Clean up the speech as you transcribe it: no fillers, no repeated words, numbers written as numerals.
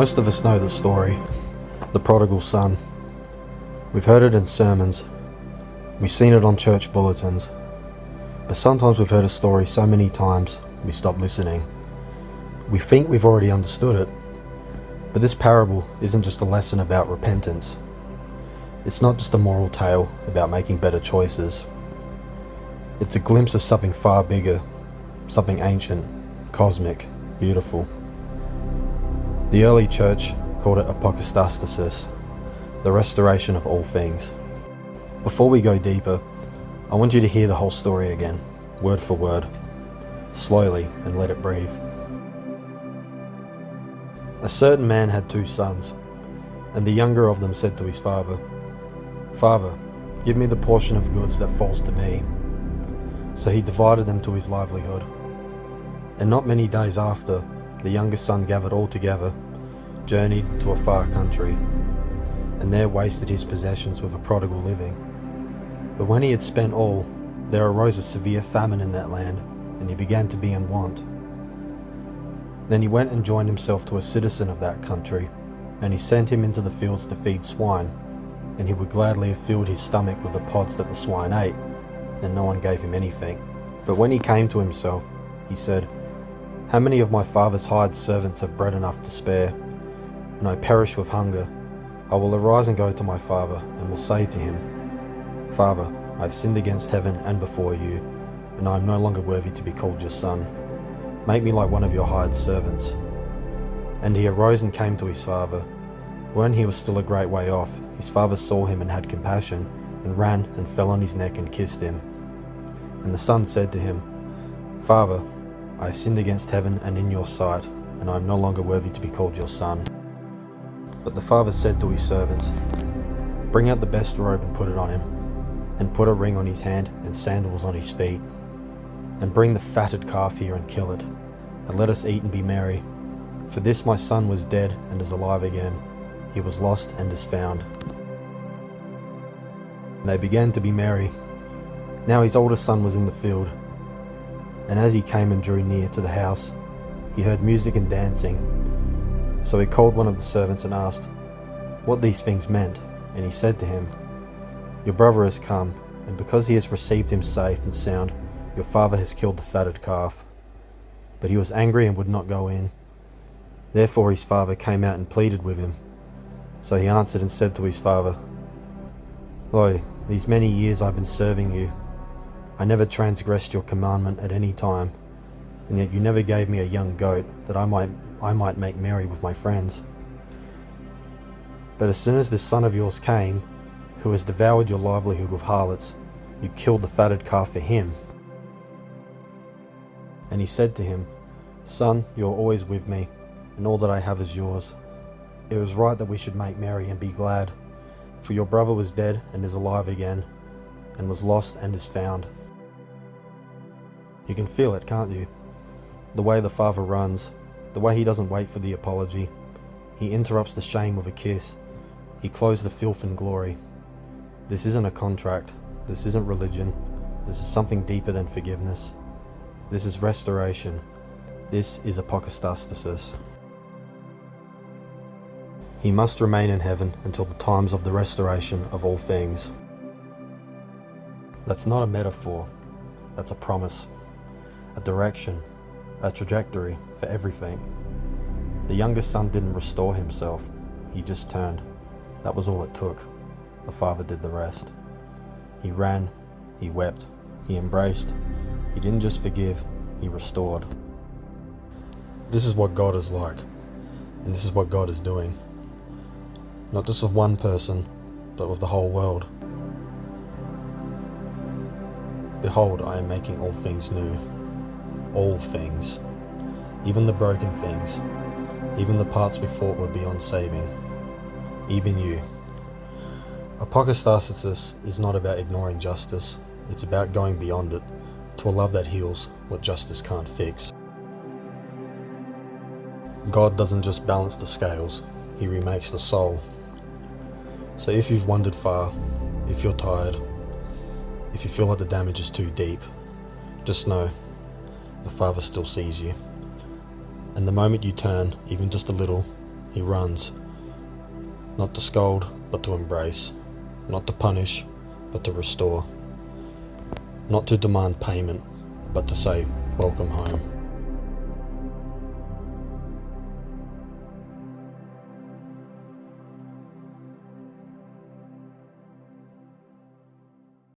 Most of us know the story, the prodigal son. We've heard it in sermons, we've seen it on church bulletins, but sometimes we've heard a story so many times we stop listening. We think we've already understood it, but this parable isn't just a lesson about repentance. It's not just a moral tale about making better choices. It's a glimpse of something far bigger, something ancient, cosmic, beautiful. The early church called it apokatastasis, the restoration of all things. Before we go deeper, I want you to hear the whole story again, word for word, slowly, and let it breathe. A certain man had 2 sons, and the younger of them said to his father, "Father, give me the portion of goods that falls to me." So he divided them to his livelihood. And not many days after, the youngest son gathered all together, journeyed to a far country, and there wasted his possessions with a prodigal living. But when he had spent all, there arose a severe famine in that land, and he began to be in want. Then he went and joined himself to a citizen of that country, and he sent him into the fields to feed swine, and he would gladly have filled his stomach with the pods that the swine ate, and no one gave him anything. But when he came to himself, he said, "How many of my father's hired servants have bread enough to spare, and I perish with hunger? I will arise and go to my father, and will say to him, 'Father, I have sinned against heaven and before you, and I am no longer worthy to be called your son. Make me like one of your hired servants.' And he arose and came to his father. When he was still a great way off, his father saw him and had compassion, and ran and fell on his neck and kissed him. And the son said to him, 'Father, I have sinned against heaven and in your sight, and I am no longer worthy to be called your son.' But the father said to his servants, 'Bring out the best robe and put it on him, and put a ring on his hand and sandals on his feet. And bring the fatted calf here and kill it, and let us eat and be merry. For this my son was dead and is alive again. He was lost and is found.' And they began to be merry. Now his oldest son was in the field, and as he came and drew near to the house, he heard music and dancing. So he called one of the servants and asked what these things meant. And he said to him, 'Your brother has come, and because he has received him safe and sound, your father has killed the fatted calf.' But he was angry and would not go in. Therefore his father came out and pleaded with him. So he answered and said to his father, 'Lo, these many years I have been serving you. I never transgressed your commandment at any time, and yet you never gave me a young goat that I might make merry with my friends. But as soon as this son of yours came, who has devoured your livelihood with harlots, you killed the fatted calf for him.' And he said to him, 'Son, you are always with me, and all that I have is yours. It was right that we should make merry and be glad, for your brother was dead and is alive again, and was lost and is found.'" You can feel it, can't you? The way the father runs, the way he doesn't wait for the apology. He interrupts the shame with a kiss. He clothes the filth in glory. This isn't a contract. This isn't religion. This is something deeper than forgiveness. This is restoration. This is apokatastasis. He must remain in heaven until the times of the restoration of all things. That's not a metaphor. That's a promise, a direction, a trajectory for everything. The youngest son didn't restore himself. He just turned. That was all it took. The father did the rest. He ran, he wept, he embraced. He didn't just forgive, he restored. This is what God is like, and this is what God is doing. Not just with one person, but with the whole world. "Behold, I am making all things new." All things. Even the broken things. Even the parts we thought were beyond saving. Even you. Apokatastasis is not about ignoring justice. It's about going beyond it, to a love that heals what justice can't fix. God doesn't just balance the scales, He remakes the soul. So if you've wandered far, if you're tired, if you feel like the damage is too deep, just know the Father still sees you. And the moment you turn, even just a little, He runs, not to scold, but to embrace, not to punish, but to restore, not to demand payment, but to say, welcome home.